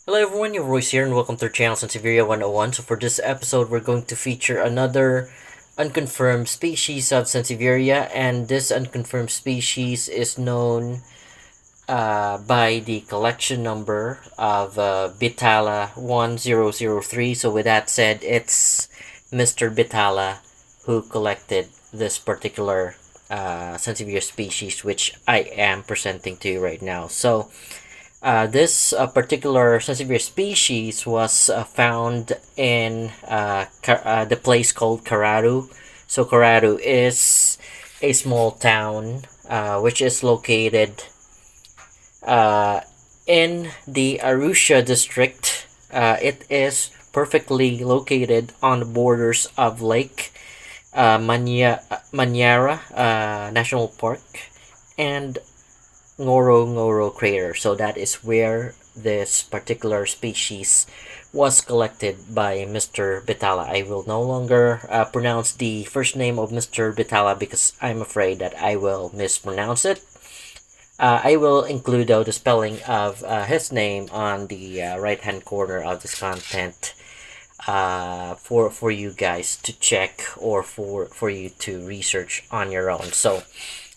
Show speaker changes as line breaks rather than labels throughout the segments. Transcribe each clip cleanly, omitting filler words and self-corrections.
Hello everyone, your voice here and welcome to our channel Sansevieria 101. So for this episode, we're going to feature another unconfirmed species of Sansevieria, and this unconfirmed species is known by the collection number of Bhitala 1003. So with that said, it's Mr. Bhitala who collected this particular Sansevieria species, which I am presenting to you right now. So this particular Sansevieria species was found in the place called Karatu. So Karatu is a small town which is located uh, in the Arusha district. It is perfectly located on the borders of Lake Manyara National Park and Ngoro crater. So that is where this particular species was collected by Mr. Bhitala. I will no longer pronounce the first name of Mr. Bhitala because I'm afraid that I will mispronounce it. I will include though the spelling of his name on the right hand corner of this content for you guys to check or for you to research on your own. So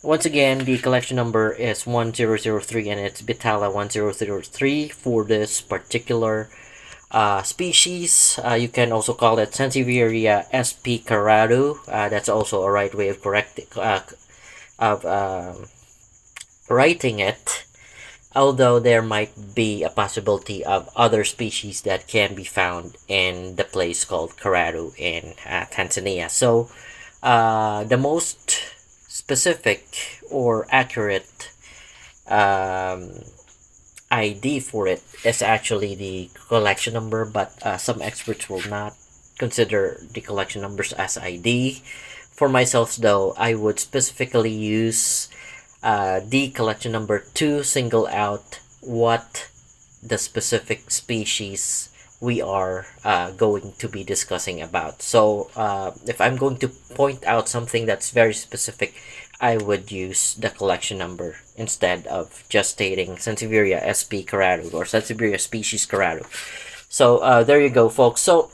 once again, the collection number is 1003 and it's Bhitala 1003 for this particular species. You can also call it Sansevieria sp. Karatu. That's also a right way of of writing it. Although there might be a possibility of other species that can be found in the place called Karatu in Tanzania. So the most specific or accurate um, ID for it is actually the collection number, but some experts will not consider the collection numbers as ID. For myself, though, I would specifically use the collection number to single out what the specific species we are going to be discussing about. So if I'm going to point out something that's very specific, I would use the collection number instead of just stating Sansevieria sp. Karatu or Sansevieria species Karatu. So there you go, folks. So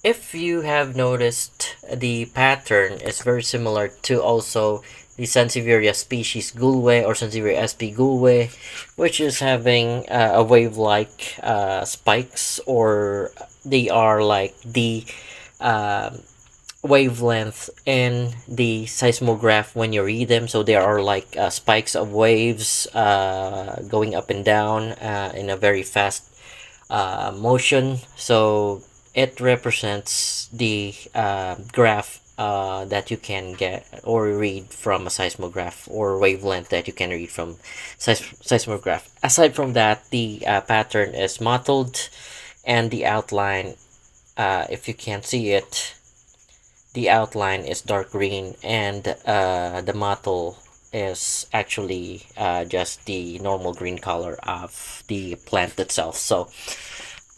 if you have noticed, the pattern is very similar to also the Sansevieria species Gulwe or Sansevieria sp. Gulwe, which is having a wave-like spikes, or they are like the uh, wavelength in the seismograph when you read them. So there are like spikes of waves going up and down in a very fast motion. So it represents the graph that you can get or read from a seismograph, or wavelength that you can read from seismograph. Aside from that, the pattern is mottled, and the outline, if you can't see it, the outline is dark green, and the mottle is actually just the normal green color of the plant itself. So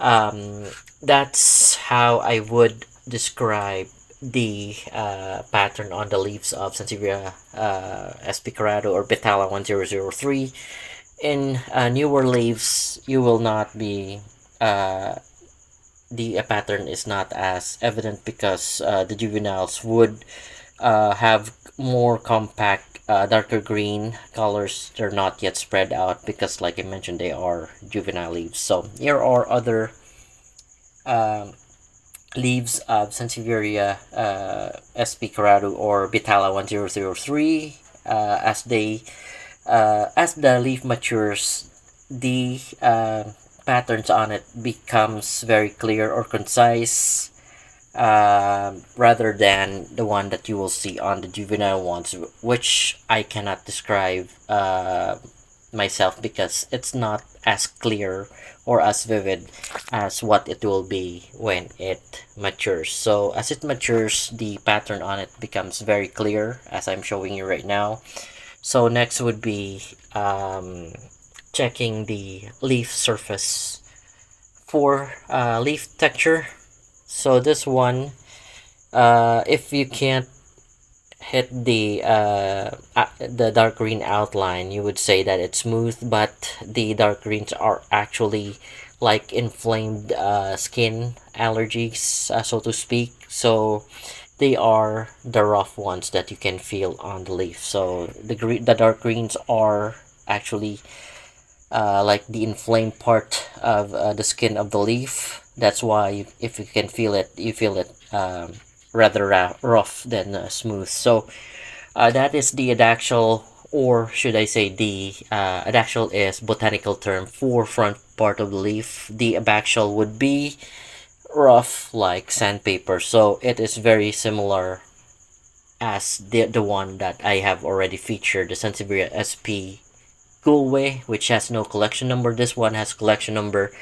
um, that's how I would describe the pattern on the leaves of Sansevieria sp. Karatu or Bhitala 1003. In newer leaves, you will not be the pattern is not as evident because the juveniles would have more compact darker green colors. They're not yet spread out because, like I mentioned, they are juvenile leaves. So here are other um, leaves of Sansevieria sp. Karatu or Bhitala 1003. As the leaf matures, the patterns on it becomes very clear or concise, rather than the one that you will see on the juvenile ones, which I cannot describe myself because it's not as clear or as vivid as what it will be when it matures. So as it matures, the pattern on it becomes very clear, as I'm showing you right now. So next would be checking the leaf surface for leaf texture. So this one, if you can't hit the dark green outline, you would say that it's smooth, but the dark greens are actually like inflamed skin allergies, so to speak. So they are the rough ones that you can feel on the leaf. So the dark greens are actually like the inflamed part of the skin of the leaf. That's why if you can feel it, you feel it rather rough than smooth. So that is the adaxial, or should I say the adaxial is botanical term for front part of the leaf. The abaxial would be rough like sandpaper. So it is very similar as the one that I have already featured, the Sansevieria SP Gulway, which has no collection number. This one has collection number.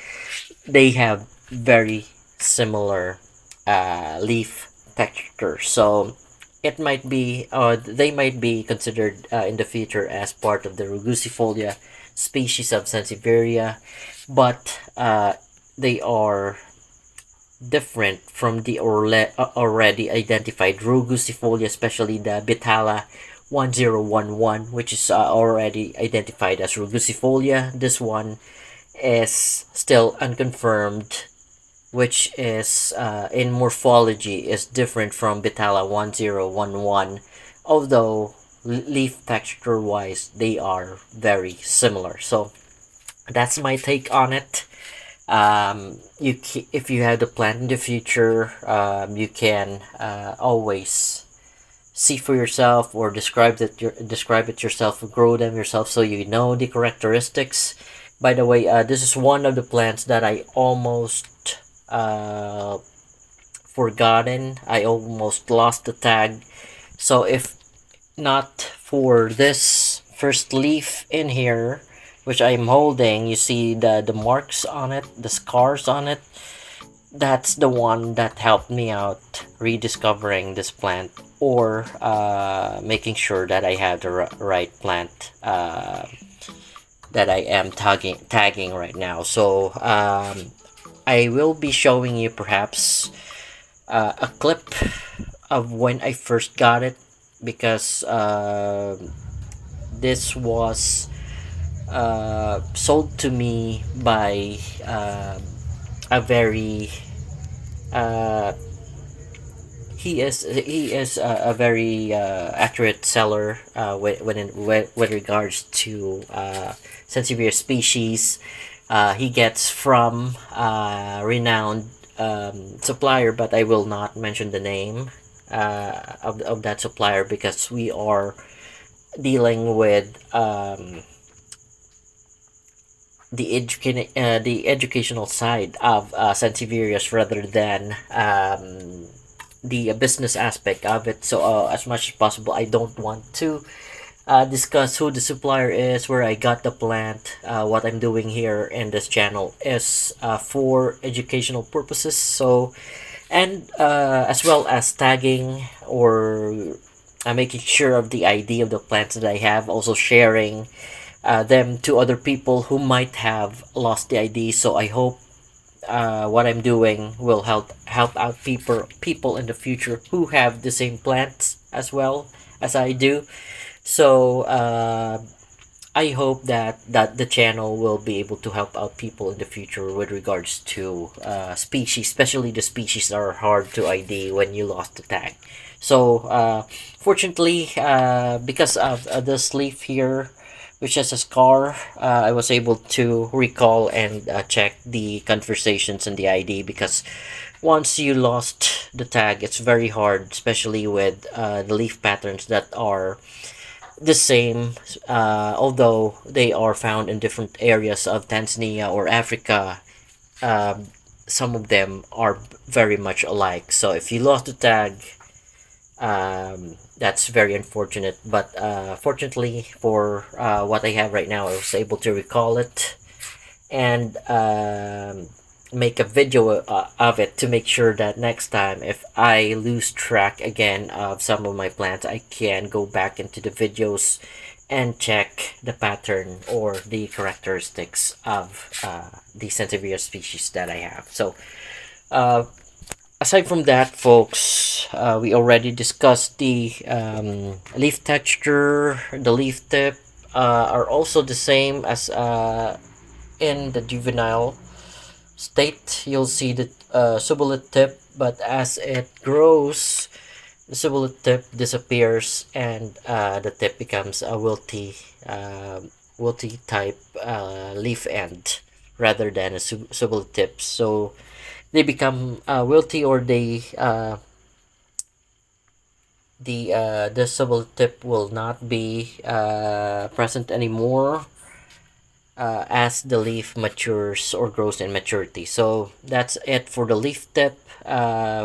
They have very similar leaf texture, so it might be, they might be considered in the future as part of the Rugusifolia species of Sansevieria, but they are different from the already identified Rugusifolia, especially the Bhitala 1011, which is already identified as Rugusifolia. This one is still unconfirmed, which is in morphology is different from Bhitala 1011, although leaf texture wise they are very similar. So that's my take on it. If you have the plant in the future, you can always see for yourself or describe it yourself, grow them yourself, so you know the characteristics. By the way, this is one of the plants that I almost forgotten. I almost lost the tag. So if not for this first leaf in here, which I'm holding, you see the marks on it, the scars on it. That's the one that helped me out rediscovering this plant, or making sure that I have the right plant that I am tagging right now. So I will be showing you perhaps a clip of when I first got it, because this was sold to me by a very uh, he is a very accurate seller with regards to Sansevieria species. He gets from renowned supplier, but I will not mention the name of that supplier, because we are dealing with the educational side of Sansevierias, rather than the business aspect of it. So as much as possible, I don't want to discuss who the supplier is, where I got the plant. What I'm doing here in this channel is for educational purposes. So, and as well as tagging, or making sure of the ID of the plants that I have, also sharing them to other people who might have lost the ID. So I hope what I'm doing will help out people in the future who have the same plants as well as I do. So I hope that the channel will be able to help out people in the future with regards to species, especially the species that are hard to ID when you lost the tag. So fortunately, because of this leaf here, which has a scar, I was able to recall and check the conversations and the ID, because once you lost the tag, it's very hard, especially with the leaf patterns that are the same, although they are found in different areas of Tanzania or Africa. Some of them are very much alike. So if you lost the tag, that's very unfortunate. But fortunately for what I have right now, I was able to recall it and make a video of it, to make sure that next time if I lose track again of some of my plants, I can go back into the videos and check the pattern or the characteristics of the Sansevieria species that I have. So aside from that, folks, We already discussed the leaf texture, the leaf tip are also the same as in the juvenile state. You'll see the subulate tip, but as it grows, the subulate tip disappears and the tip becomes a wilty type leaf end rather than a subulate tip. So they become wilty, or they the subulate tip will not be present anymore as the leaf matures or grows in maturity. So that's it for the leaf tip.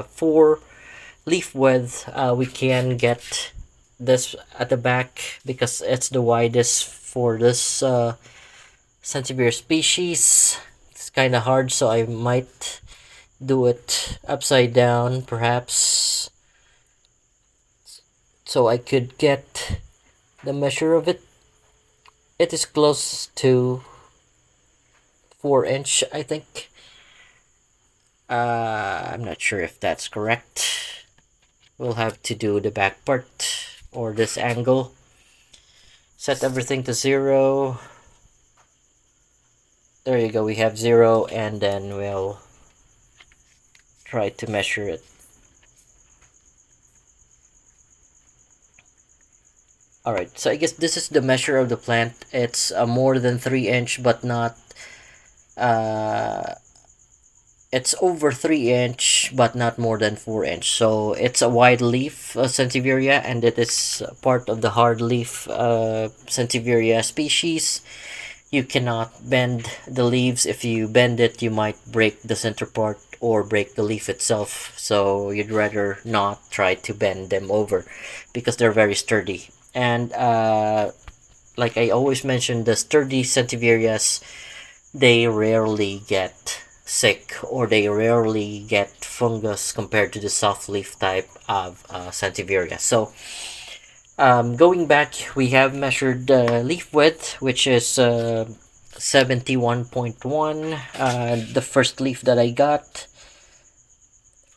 For leaf width, we can get this at the back because it's the widest for this Sansevieria species. It's kind of hard, so I might do it upside down perhaps, so I could get the measure of it. It is close to 4 inch, I think. I'm not sure if that's correct. We'll have to do the back part or this angle. Set everything to 0. There you go, we have 0, and then we'll try to measure it. Alright, so I guess this is the measure of the plant. It's more than 3 inch, but not it's over 3 inch, but not more than 4 inch. So it's a wide leaf Sansevieria, and it is part of the hard leaf Sansevieria species. You cannot bend the leaves. If you bend it, you might break the center part or break the leaf itself. So you'd rather not try to bend them over because they're very sturdy. And like I always mention, the sturdy Sansevierias, they rarely get sick or they rarely get fungus compared to the soft leaf type of Sansevieria. So going back, we have measured the leaf width, which is 71.1. The first leaf that I got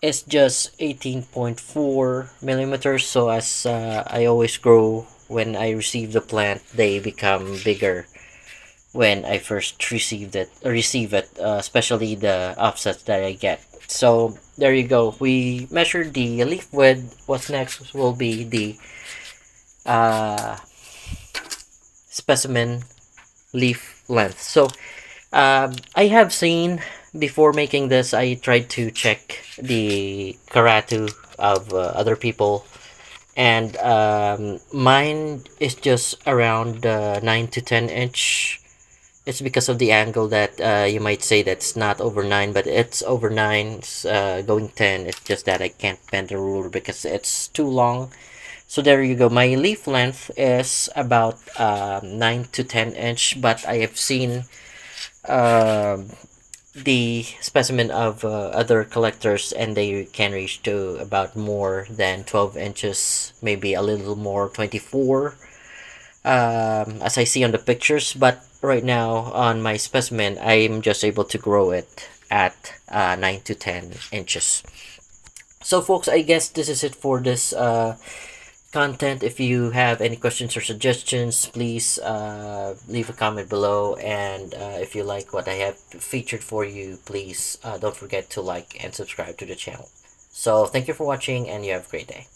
is just 18.4 millimeters. So as I always grow, when I receive the plant, they become bigger when I first receive it, especially the offsets that I get. So there you go. We measured the leaf width. What's next will be the specimen leaf length. So I have seen, before making this, I tried to check the Karatu of other people, and mine is just around 9 to 10 inch. It's because of the angle that you might say that's not over 9, but it's over 9. It's going 10. It's just that I can't bend the ruler because it's too long. So there you go. My leaf length is about 9 to 10 inch, but I have seen the specimen of other collectors, and they can reach to about more than 12 inches, maybe a little more, 24, as I see on the pictures. But right now on my specimen, I'm just able to grow it at 9 to 10 inches. So folks, I guess this is it for this content. If you have any questions or suggestions, please leave a comment below, and if you like what I have featured for you, please don't forget to like and subscribe to the channel. So thank you for watching, and you have a great day.